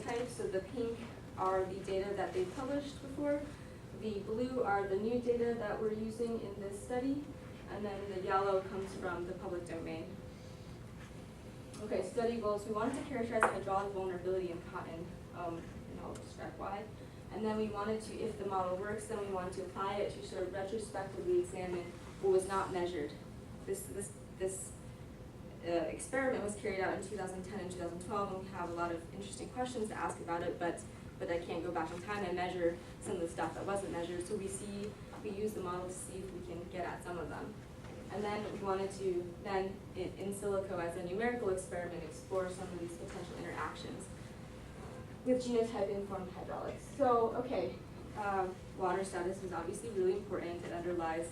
Types. So the pink are the data that they published before. The blue are the new data that we're using in this study. And then the yellow comes from the public domain. Okay, study goals. We wanted to characterize hydraulic vulnerability in cotton, and I'll describe why. And then we wanted to, if the model works, then we wanted to apply it to sort of retrospectively examine what was not measured. This experiment was carried out in 2010 and 2012, and we have a lot of interesting questions to ask about it, but I can't go back in time and measure some of the stuff that wasn't measured. So we use the model to see if we can get at some of them. And then we wanted to then, in silico as a numerical experiment, explore some of these potential interactions with genotype-informed hydraulics. So, okay, water status is obviously really important. It underlies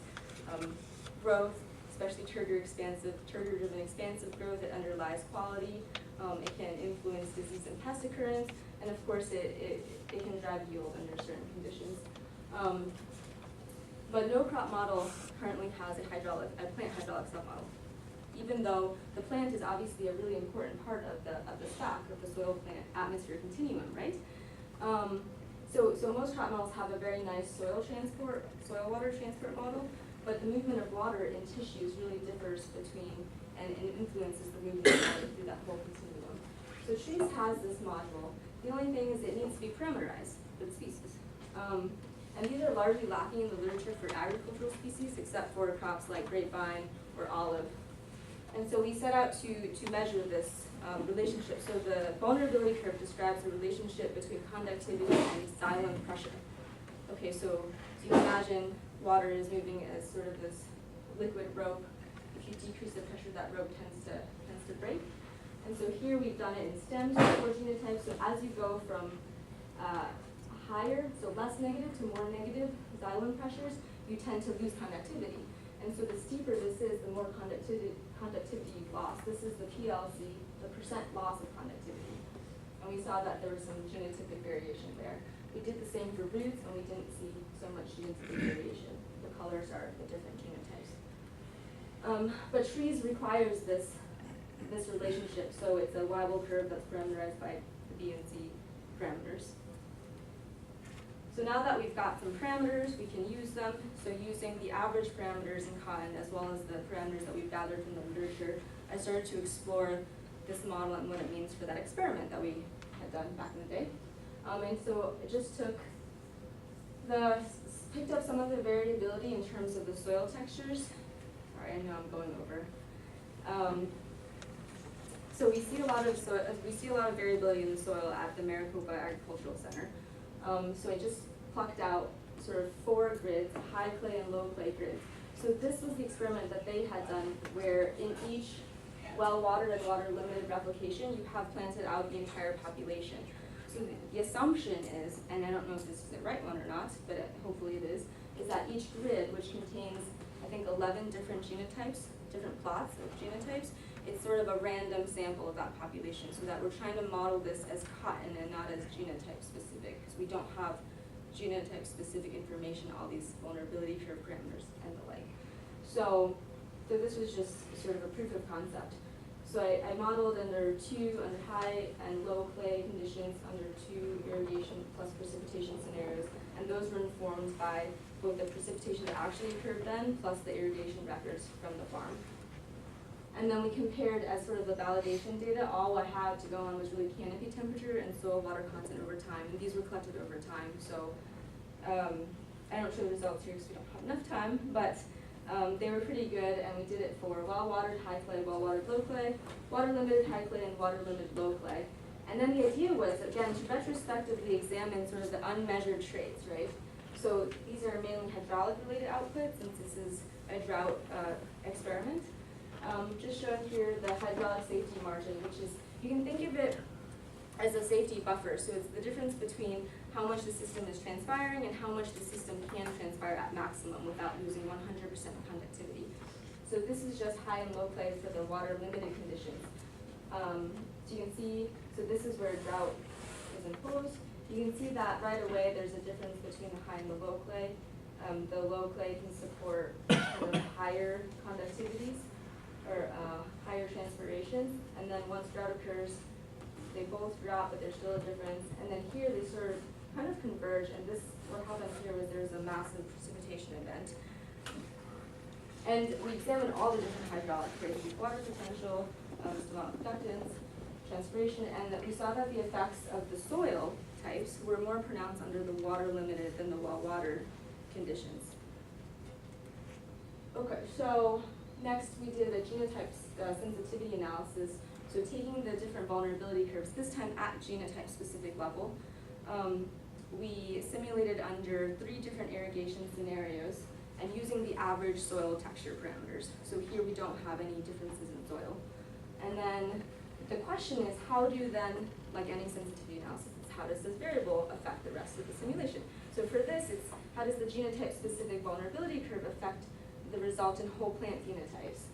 growth, especially turgor-driven expansive growth. It underlies quality. It can influence disease and pest occurrence, and of course, it can drive yield under certain conditions. But no crop model currently has a plant hydraulic submodel, even though the plant is obviously a really important part of the stack of the soil plant atmosphere continuum, right? So most crop models have a very nice soil water transport model, but the movement of water in tissues really differs between and influences the movement of water through that whole continuum. So trees has this module. The only thing is it needs to be parameterized for the species. And these are largely lacking in the literature for agricultural species, except for crops like grapevine or olive. And so we set out to measure this relationship. So the vulnerability curve describes the relationship between conductivity and xylem pressure. Okay, so you imagine water is moving as sort of this liquid rope. If you decrease the pressure, that rope tends to break. And so here we've done it in stems for genotypes. So as you go from higher, so less negative to more negative xylem pressures, you tend to lose conductivity. And so the steeper this is, the more conductivity you've lost. This is the PLC, the percent loss of conductivity. And we saw that there was some genotypic variation there. We did the same for roots, and we didn't see so much genotypic variation. The colors are the different genotypes. But trees requires this relationship, so it's a Weibull curve that's parameterized by the B and C parameters. So now that we've got some parameters, we can use them. So using the average parameters in cotton, as well as the parameters that we've gathered from the literature, I started to explore this model and what it means for that experiment that we had done back in the day. And so it just picked up some of the variability in terms of the soil textures. Sorry, I know I'm going over. So we see a lot of variability in the soil at the Maricopa Agricultural Center. So I just plucked out sort of 4 grids, high clay and low clay grids. So this was the experiment that they had done, where in each well-watered and water-limited replication, you have planted out the entire population. So the assumption is, and I don't know if this is the right one or not, but hopefully it is that each grid, which contains, I think, 11 different genotypes, different plots of genotypes, it's sort of a random sample of that population, so that we're trying to model this as cotton and not as genotype specific, because we don't have genotype specific information, all these vulnerability curve parameters and the like. So this was just sort of a proof of concept. So I modeled under high and low clay conditions, under 2 irrigation plus precipitation scenarios, and those were informed by both the precipitation that actually occurred then, plus the irrigation records from the farm. And then we compared as sort of the validation data. All I had to go on was really canopy temperature and soil water content over time, and these were collected over time. So I don't show the results here because we don't have enough time, but they were pretty good, and we did it for well-watered high clay, well-watered low clay, water-limited high clay, and water-limited low clay. And then the idea was, again, to retrospectively examine sort of the unmeasured traits, right? So these are mainly hydraulic-related outputs, since this is a drought experiment. Just showing here the hydraulic safety margin, which is, you can think of it as a safety buffer. So it's the difference between how much the system is transpiring and how much the system can transpire at maximum without losing 100% conductivity. So this is just high and low clay for the water-limited conditions. So you can see, so this is where drought is imposed. You can see that right away there's a difference between the high and the low clay. The low clay can support sort of higher conductivities, or higher transpiration, and then once drought occurs, they both drop, but there's still a difference. And then here they sort of kind of converge, and this, what happened here was there's a massive precipitation event. And we examined all the different hydraulic traits, water potential, just amount of conductance, transpiration, and that we saw that the effects of the soil types were more pronounced under the water limited than the well water conditions. Okay, so next we did a genotype sensitivity analysis. So taking the different vulnerability curves, this time at genotype specific level, we simulated under 3 different irrigation scenarios and using the average soil texture parameters. So here we don't have any differences in soil. And then the question is, how do then, like any sensitivity analysis, how does this variable affect the rest of the simulation? So for this, it's how does the genotype specific vulnerability curve affect the result in whole plant phenotypes?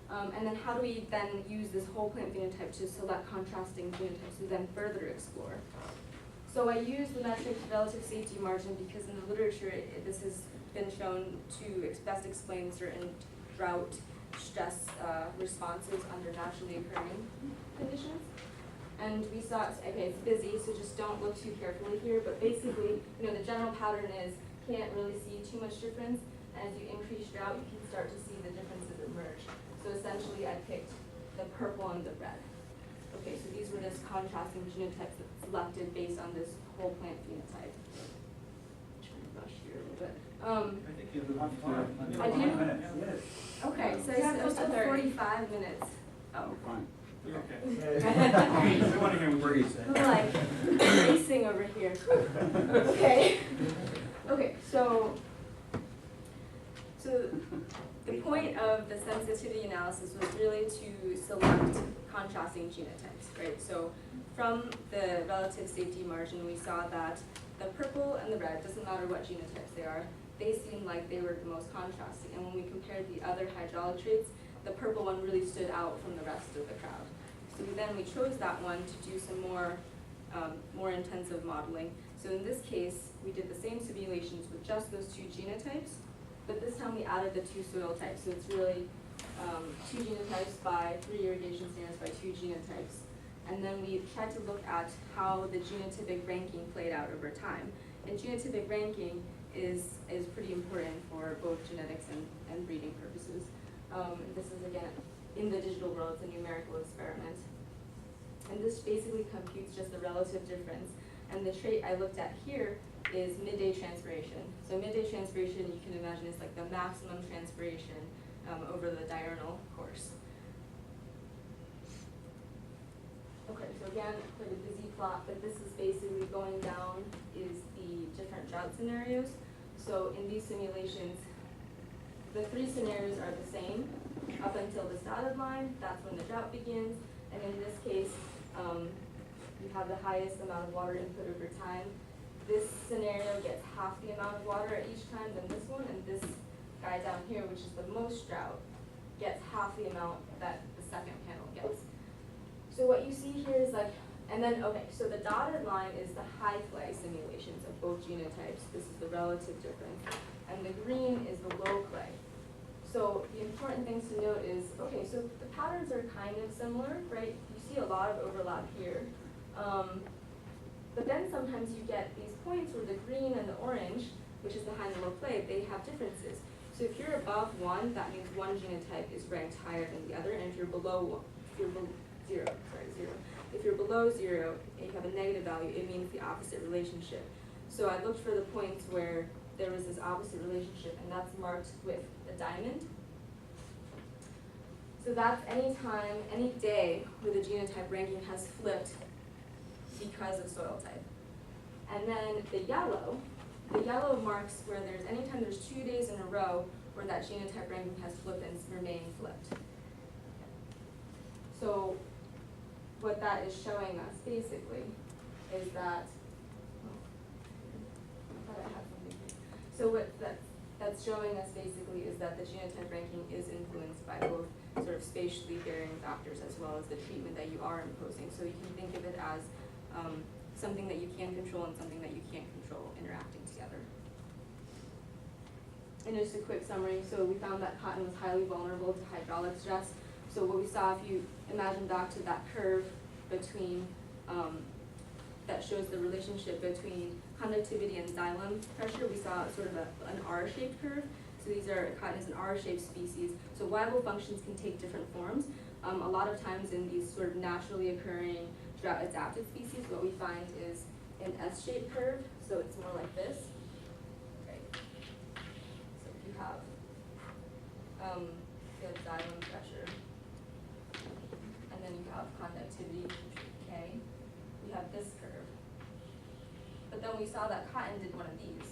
And then how do we then use this whole plant phenotype to select contrasting genotypes to then further explore? So I use the metric relative safety margin because in the literature this has been shown to best explain certain drought stress responses under naturally occurring conditions. And we saw, okay, it's busy, so just don't look too carefully here, but basically, the general pattern is can't really see too much difference. As you increase drought, you can start to see the differences emerge. So essentially, I picked the purple and the red. Okay, so these were just contrasting genotypes that selected based on this whole plant phenotype. I'm trying to rush here a little bit. I think you have time. I do? 1 minute. Yes. Okay, so I was at 45 minutes. Oh. Fine. You're okay. We want to hear what you say. I'm like racing over here. Okay. Okay, so the point of the sensitivity analysis was really to select contrasting genotypes, right? So from the relative safety margin, we saw that the purple and the red, doesn't matter what genotypes they are, they seemed like they were the most contrasting. And when we compared the other hydraulic traits, the purple one really stood out from the rest of the crowd. So we chose that one to do some more intensive modeling. So in this case, we did the same simulations with just those 2 genotypes, but this time we added the 2 soil types. So it's really 2 genotypes by 3 irrigation standards by 2 genotypes. And then we tried to look at how the genotypic ranking played out over time. And genotypic ranking is pretty important for both genetics and breeding purposes. This is, again, in the digital world, it's a numerical experiment. And this basically computes just the relative difference. And the trait I looked at here is midday transpiration. So midday transpiration, you can imagine, is like the maximum transpiration over the diurnal course. Okay, so again, quite a busy plot, but this is basically going down is the different drought scenarios. So in these simulations, the 3 scenarios are the same up until this dotted line. That's when the drought begins. And in this case, you have the highest amount of water input over time. This scenario gets half the amount of water at each time than this one, and this guy down here, which is the most drought, gets half the amount that the second panel gets. So what you see here is like, and then, okay, so the dotted line is the high clay simulations of both genotypes. This is the relative difference. And the green is the low clay. So the important things to note is, okay, so the patterns are kind of similar, right? You see a lot of overlap here. But then sometimes you get these points where the green and the orange, which is the high and low clay, they have differences. So if you're above 1, that means one genotype is ranked higher than the other, and if you're below 0, if you're below 0 and you have a negative value, it means the opposite relationship. So I looked for the points where there was this opposite relationship, and that's marked with the diamond. So that's any time, any day where the genotype ranking has flipped because of soil type. And then the yellow marks where anytime there's 2 days in a row where that genotype ranking has flipped and remained flipped. So what that is showing us basically is that, I thought I had something here. So what that's showing us basically is that the genotype ranking is influenced by both sort of spatially varying factors as well as the treatment that you are imposing. So you can think of it as something that you can control and something that you can't control interacting together. And just a quick summary, so we found that cotton was highly vulnerable to hydraulic stress. So what we saw, if you imagine back to that curve between that shows the relationship between conductivity and xylem pressure. We saw sort of an R-shaped curve. So cotton is an R-shaped species. So viable functions can take different forms. A lot of times in these sort of naturally occurring drought-adapted species, what we find is an S-shaped curve. So it's more like this. Right. So if you have xylem pressure, and then you have conductivity, K, we have this curve. But then we saw that cotton did one of these.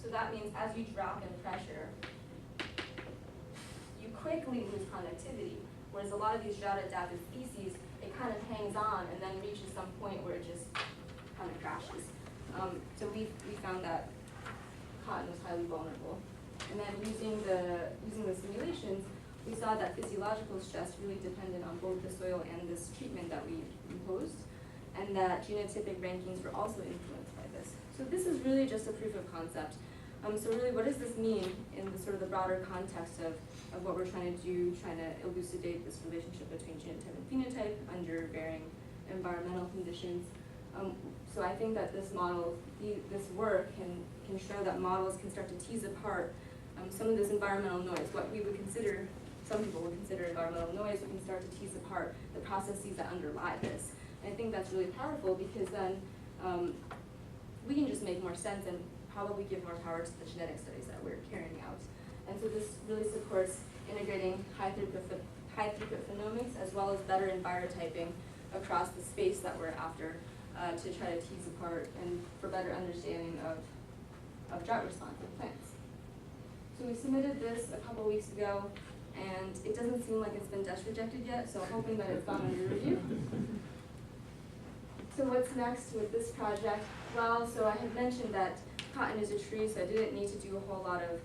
So that means as you drop in pressure, you quickly lose conductivity, whereas a lot of these drought-adapted species, it kind of hangs on and then reaches some point where it just kind of crashes. So we found that cotton was highly vulnerable. And then using the simulations, we saw that physiological stress really depended on both the soil and this treatment that we imposed, and that genotypic rankings were also influenced by this. So this is really just a proof of concept. So really, what does this mean in the sort of the broader context of what we're trying to do, trying to elucidate this relationship between genotype and phenotype under varying environmental conditions? So I think that this model, this work can show that models can start to tease apart some of this environmental noise, what we would consider, some people would consider environmental noise. We can start to tease apart the processes that underlie this. And I think that's really powerful because then we can just make more sense and probably give more power to the genetic studies that we're carrying out. And so this really supports integrating high throughput phenomics as well as better envirotyping across the space that we're after to try to tease apart and for better understanding of drought responsive plants. So we submitted this a couple weeks ago, and it doesn't seem like it's been desk rejected yet, so I'm hoping that it's gone under review. So what's next with this project? Well, so I had mentioned that cotton is a tree, so I didn't need to do a whole lot of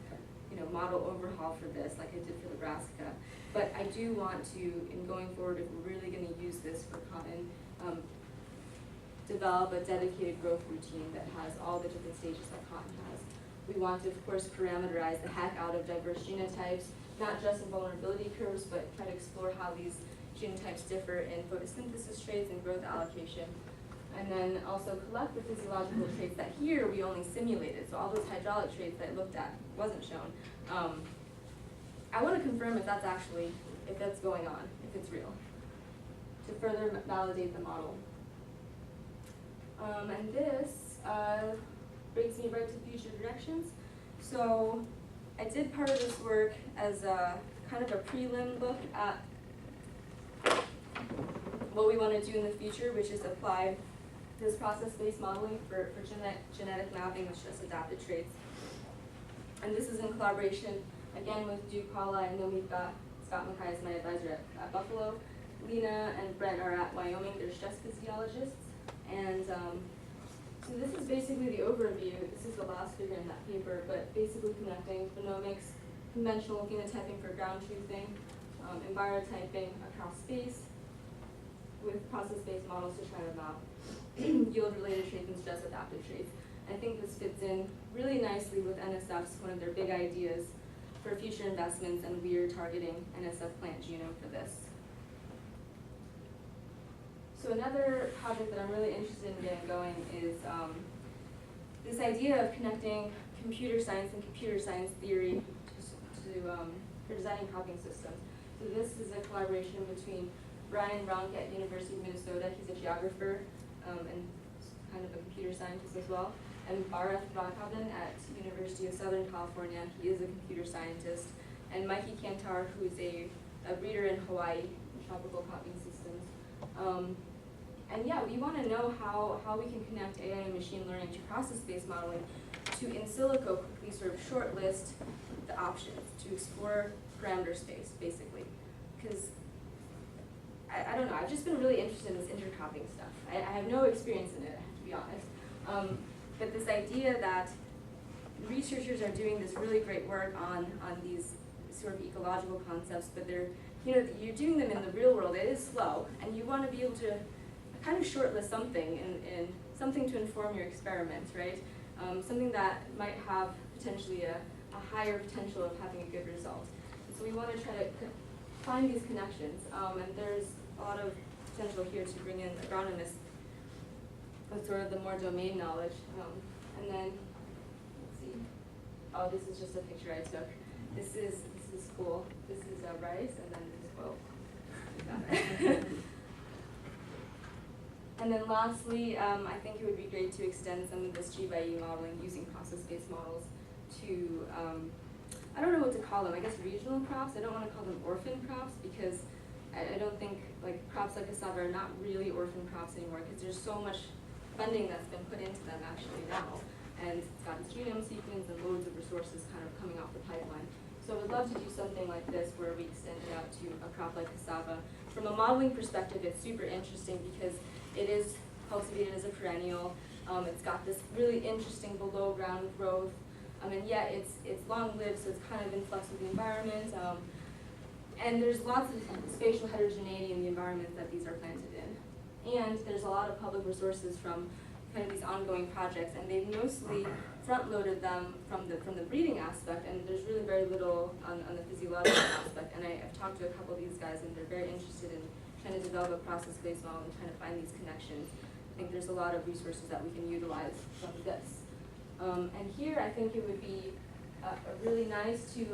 model overhaul for this like I did for the brassica. But I do want to, in going forward, if we're really going to use this for cotton, develop a dedicated growth routine that has all the different stages that cotton has. We want to, of course, parameterize the heck out of diverse genotypes, not just in vulnerability curves, but try to explore how these genotypes differ in photosynthesis traits and growth allocation. And then also collect the physiological traits that here we only simulated. So all those hydraulic traits that I looked at wasn't shown. I want to confirm if that's going on, if it's real, to further validate the model. And this brings me right to future directions. So I did part of this work as a kind of a prelim look at what we want to do in the future, which is apply this process-based modeling for genetic mapping with just adapted traits. And this is in collaboration, again, with Duke Paula, and then we've got Scott Mackay as my advisor at Buffalo. Lena and Brent are at Wyoming. They're stress physiologists. And so this is basically the overview. This is the last figure in that paper, but basically connecting phenomics, conventional phenotyping for ground truthing, envirotyping across space, with process-based models to try to map yield-related traits and stress-adaptive traits. I think this fits in really nicely with NSF's, one of their big ideas for future investments, and we are targeting NSF plant genome for this. So another project that I'm really interested in getting going is this idea of connecting computer science and computer science theory for designing cropping systems. So this is a collaboration between Brian Ronk at University of Minnesota. He's a geographer and kind of a computer scientist as well. And Bharat Raghavan at University of Southern California. He is a computer scientist. And Mikey Kantar, who is a breeder in Hawaii in tropical cropping systems. And yeah, we want to know how we can connect AI and machine learning to process-based modeling to in silico quickly sort of shortlist the options, to explore parameter space, basically. Because I don't know, I've just been really interested in this intercropping stuff. I have no experience in it, I have to be honest. But this idea that researchers are doing this really great work on these sort of ecological concepts, but you're doing them in the real world. It is slow, and you want to be able to kind of shortlist something and something to inform your experiments, right? Something that might have potentially a higher potential of having a good result. So we want to try to find these connections, and there's a lot of potential here to bring in agronomists with sort of the more domain knowledge. And then, let's see. Oh, this is just a picture I took. This is cool. This is rice, and then this is oil. And then lastly, I think it would be great to extend some of this G/E modeling using process-based models to, I don't know what to call them, I guess regional crops. I don't want to call them orphan crops because I don't think like crops like cassava are not really orphan crops anymore because there's so much funding that's been put into them actually now. And it's got its genome sequence and loads of resources kind of coming off the pipeline. So I would love to do something like this where we extend it out to a crop like cassava. From a modeling perspective, it's super interesting because it is cultivated as a perennial. It's got this really interesting below ground growth. And yet it's long-lived, so it's kind of in flux with the environment. And there's lots of spatial heterogeneity in the environment that these are planted in. And there's a lot of public resources from kind of these ongoing projects, and they've mostly front-loaded them from the breeding aspect, and there's really very little on the physiological aspect. And I've talked to a couple of these guys, and they're very interested in trying to develop a process-based model and trying to find these connections. I think there's a lot of resources that we can utilize from this. And here, I think it would be really nice to